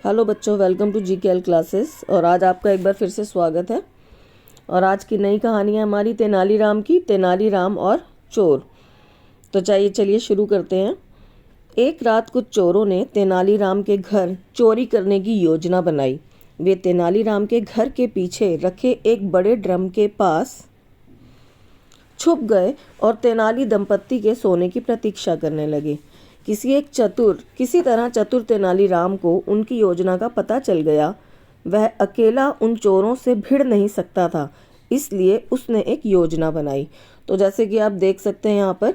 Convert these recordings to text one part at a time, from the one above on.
Hello बच्चों, welcome to जीकेएल classes. और आज आपका एक बार फिर से स्वागत है। और आज की नई कहानी है हमारी तेनालीराम की, तेनालीराम और चोर। तो चलिए शुरू करते हैं। एक रात कुछ चोरों ने तेनालीराम के घर चोरी करने की योजना बनाई। वे तेनालीराम के घर के पीछे रखे एक बड़े ड्रम के पास छुप गए और तेनाली दंपत्ति के सोने की प्रतीक्षा करने लगे। किसी तरह चतुर तेनालीराम को उनकी योजना का पता चल गया। वह अकेला उन चोरों से भिड़ नहीं सकता था, इसलिए उसने एक योजना बनाई। तो जैसे कि आप देख सकते हैं यहाँ पर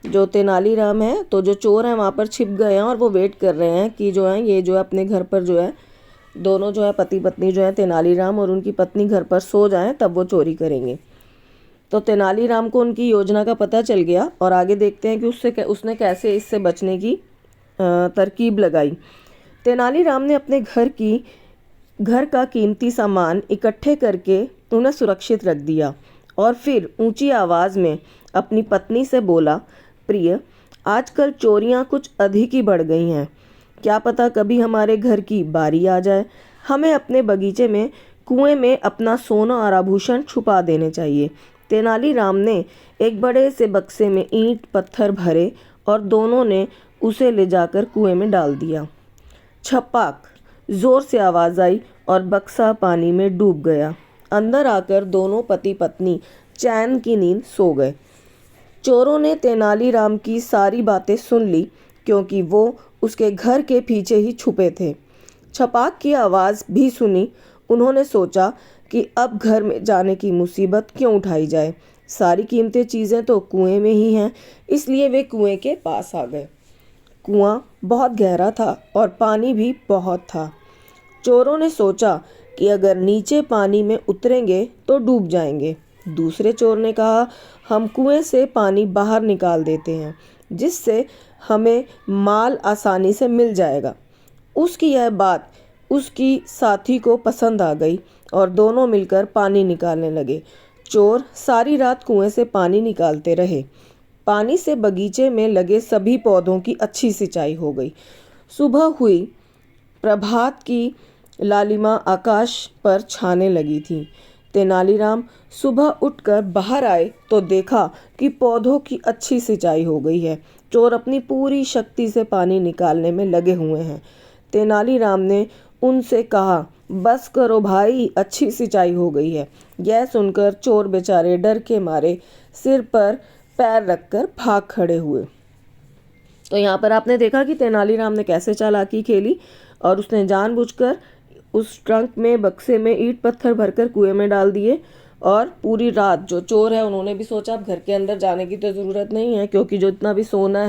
जो तेनालीराम है, तो जो चोर हैं वहाँ पर छिप गए हैं और वो वेट कर रहे हैं कि जो है ये जो है अपने घर पर जो है दोनों जो है पति पत्नी जो है तेनालीराम और उनकी पत्नी घर पर सो जाएं, तब वो चोरी करेंगे। तो तेनालीराम को उनकी योजना का पता चल गया और आगे देखते हैं कि उसने कैसे इससे बचने की तरकीब लगाई। तेनालीराम ने अपने घर का कीमती सामान इकट्ठे करके उन्हें सुरक्षित रख दिया और फिर ऊंची आवाज़ में अपनी पत्नी से बोला, प्रिय, आजकल चोरियां कुछ अधिक ही बढ़ गई हैं। क्या पता कभी हमारे घर की बारी आ जाए। हमें अपने बगीचे में कुएं में अपना सोना और आभूषण छुपा देने चाहिए। तेनालीराम ने एक बड़े से बक्से में ईंट पत्थर भरे और दोनों ने उसे ले जाकर कुएं में डाल दिया। छपाक जोर से आवाज़ आई और बक्सा पानी में डूब गया। अंदर आकर दोनों पति पत्नी चैन की नींद सो गए। चोरों ने तेनालीराम की सारी बातें सुन ली, क्योंकि वो उसके घर के पीछे ही छुपे थे। छपाक की आवाज़ भी सुनी। उन्होंने सोचा कि अब घर में जाने की मुसीबत क्यों उठाई जाए। सारी कीमती चीज़ें तो कुएं में ही हैं, इसलिए वे कुएं के पास आ गए। कुआं बहुत गहरा था और पानी भी बहुत था। चोरों ने सोचा कि अगर नीचे पानी में उतरेंगे तो डूब जाएंगे। दूसरे चोर ने कहा, हम कुएं से पानी बाहर निकाल देते हैं, जिससे हमें माल आसानी से मिल जाएगा। उसकी यह बात उसकी साथी को पसंद आ गई और दोनों मिलकर पानी निकालने लगे। चोर सारी रात कुएं से पानी निकालते रहे। पानी से बगीचे में लगे सभी पौधों की अच्छी सिंचाई हो गई। सुबह हुई। प्रभात की लालिमा आकाश पर छाने लगी थी। तेनालीराम सुबह उठकर बाहर आए तो देखा कि पौधों की अच्छी सिंचाई हो गई है। चोर अपनी पूरी शक्ति से पानी निकालने में लगे हुए हैं। तेनालीराम ने उनसे कहा, बस करो भाई, अच्छी सिंचाई हो गई है। यह सुनकर चोर बेचारे डर के मारे सिर पर पैर रखकर भाग खड़े हुए। तो यहाँ पर आपने देखा कि तेनालीराम ने कैसे चालाकी खेली और उसने जानबूझकर उस ट्रंक में बक्से में ईंट पत्थर भरकर कुएं में डाल दिए। और पूरी रात जो चोर है उन्होंने भी सोचा अब घर के अंदर जाने की तो ज़रूरत नहीं है, क्योंकि जो इतना भी सोना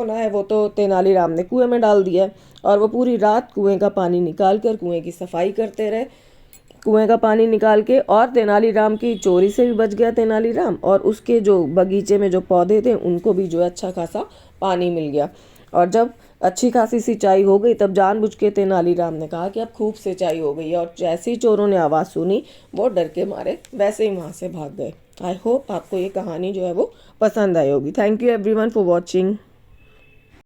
है वो तो तेनालीराम ने कुएं में डाल दिया। और वो पूरी रात कुएं का पानी निकाल कर कुएं की सफाई करते रहे। कुएं का पानी निकाल के और तेनालीराम की चोरी से भी बच गया तेनालीराम, और उसके जो बगीचे में जो पौधे थे उनको भी जो अच्छा खासा पानी मिल गया। और जब अच्छी खासी सिंचाई हो गई तब जानबूझ के तेनालीराम ने कहा कि अब खूब सिंचाई हो गई है। और जैसे ही चोरों ने आवाज़ सुनी वो डर के मारे वैसे ही वहाँ से भाग गए। आई होप आपको ये कहानी जो है वो पसंद आई होगी। Thank you everyone for watching.